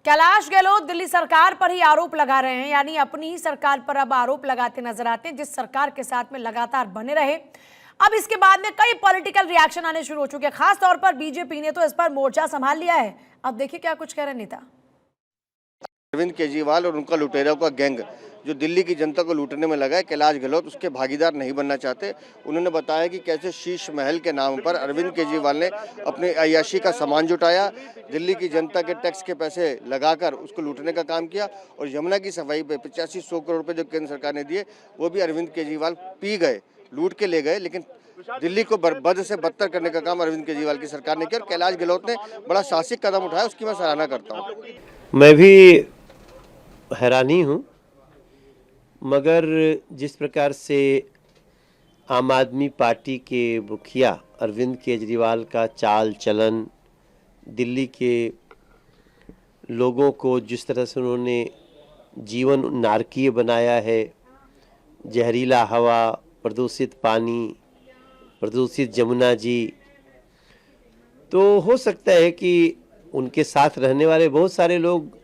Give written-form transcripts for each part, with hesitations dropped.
कैलाश गहलोत दिल्ली सरकार पर ही आरोप लगा रहे हैं, यानी अपनी ही सरकार पर अब आरोप लगाते नजर आते हैं, जिस सरकार के साथ में लगातार बने रहे। अब इसके बाद में कई पॉलिटिकल रिएक्शन आने शुरू हो चुके हैं, खास तौर पर बीजेपी ने तो इस पर मोर्चा संभाल लिया है। अब देखिए क्या कुछ कह रहे नेता। अरविंद केजरीवाल और उनका लुटेरों का गैंग जो दिल्ली की जनता को लूटने में लगा है, कैलाश गहलोत उसके भागीदार नहीं बनना चाहते। उन्होंने बताया कि कैसे शीश महल के नाम पर अरविंद केजरीवाल ने अपने अय्याशी का सामान जुटाया, दिल्ली की जनता के टैक्स के पैसे लगाकर उसको लूटने का काम किया। और यमुना की सफाई पे 85-100 करोड़ रुपए जो केंद्र सरकार ने दिए, वो भी अरविंद केजरीवाल पी गए, लूट के ले गए। लेकिन दिल्ली को बद से बदतर करने का काम अरविंद केजरीवाल की सरकार ने किया और कैलाश गहलोत ने बड़ा साहसिक कदम उठाया, उसकी मैं सराहना करता हूँ। मैं भी हैरानी हूँ, मगर जिस प्रकार से आम आदमी पार्टी के मुखिया अरविंद केजरीवाल का चाल चलन, दिल्ली के लोगों को जिस तरह से उन्होंने जीवन नारकीय बनाया है, जहरीला हवा, प्रदूषित पानी, प्रदूषित यमुना जी, तो हो सकता है कि उनके साथ रहने वाले बहुत सारे लोग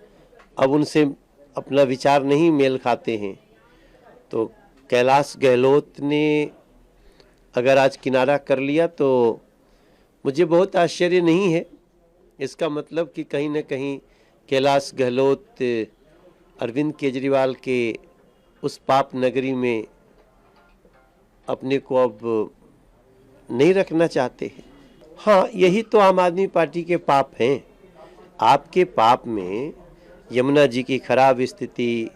अब उनसे अपना विचार नहीं मेल खाते हैं। तो कैलाश गहलोत ने अगर आज किनारा कर लिया तो मुझे बहुत आश्चर्य नहीं है। इसका मतलब कि कहीं न कहीं कैलाश गहलोत अरविंद केजरीवाल के उस पाप नगरी में अपने को अब नहीं रखना चाहते हैं। हाँ, यही तो आम आदमी पार्टी के पाप हैं। आपके पाप में यमुना जी की खराब स्थिति,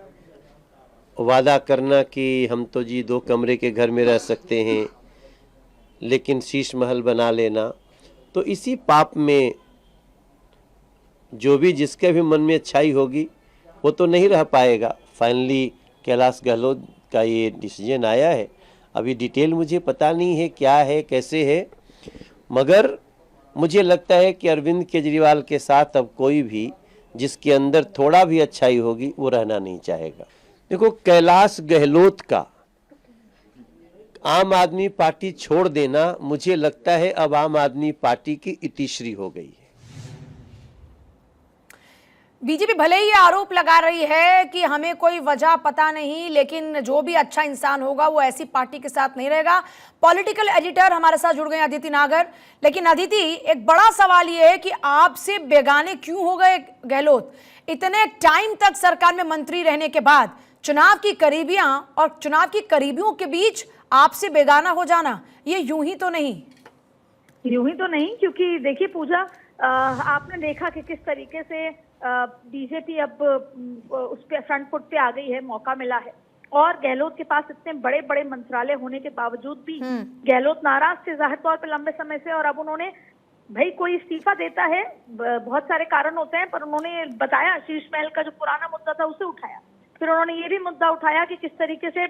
वादा करना कि हम तो जी 2 कमरे के घर में रह सकते हैं, लेकिन शीश महल बना लेना, तो इसी पाप में जो भी जिसके भी मन में अच्छाई होगी वो तो नहीं रह पाएगा। फाइनली कैलाश गहलोत का ये डिसीजन आया है। अभी डिटेल मुझे पता नहीं है क्या है कैसे है, मगर मुझे लगता है कि अरविंद केजरीवाल के साथ अब कोई भी जिसके अंदर थोड़ा भी अच्छाई होगी वो रहना नहीं चाहेगा। देखो, कैलाश गहलोत का आम आदमी पार्टी छोड़ देना मुझे लगता है अब आम आदमी पार्टी की इतिश्री हो गई है। बीजेपी भले ही आरोप लगा रही है कि हमें कोई वजह पता नहीं, लेकिन जो भी अच्छा इंसान होगा वो ऐसी पार्टी के साथ नहीं रहेगा। पॉलिटिकल एडिटर हमारे साथ जुड़ गए अदिति नागर। लेकिन अदिति, एक बड़ा सवाल ये है कि आपसे बेगाने क्यों हो गए गहलोत? इतने टाइम तक सरकार में मंत्री रहने के बाद चुनाव की करीबियां और चुनाव की करीबियों के बीच आपसे बेगाना हो जाना, ये यूं ही तो नहीं? यूं ही तो नहीं, क्योंकि देखिए पूजा, आपने देखा कि किस तरीके से बीजेपी अब उस पे फ्रंट फुट पे आ गई है, मौका मिला है। और गहलोत के पास इतने बड़े बड़े मंत्रालय होने के बावजूद भी गहलोत नाराज थे जाहिर तौर पे लंबे समय से। और अब उन्होंने, भाई कोई इस्तीफा देता है, बहुत सारे कारण होते हैं, पर उन्होंने बताया शीश महल का जो पुराना मुद्दा था उसे उठाया। फिर उन्होंने ये भी मुद्दा उठाया कि किस तरीके से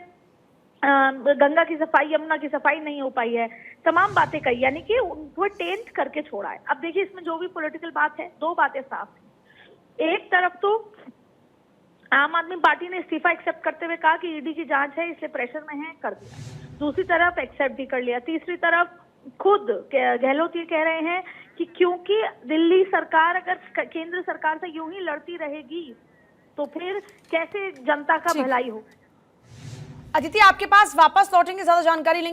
गंगा की सफाई, यमुना की सफाई नहीं हो पाई है, तमाम बातें कही, यानी कि उनको टेंट करके छोड़ा है। अब देखिए, इसमें जो भी पॉलिटिकल बात है, 2 बातें साफ है। एक तरफ तो आम आदमी पार्टी ने इस्तीफा एक्सेप्ट करते हुए कहा कि ईडी की जांच है इसलिए प्रेशर में है, कर दिया। दूसरी तरफ एक्सेप्ट भी कर लिया। तीसरी तरफ खुद गहलोत ये कह रहे हैं कि क्योंकि दिल्ली सरकार अगर केंद्र सरकार से यूं ही लड़ती रहेगी तो फिर कैसे जनता का भलाई हो। अदिति, आपके पास वापस लौटेंगे, ज्यादा जानकारी लेंगे।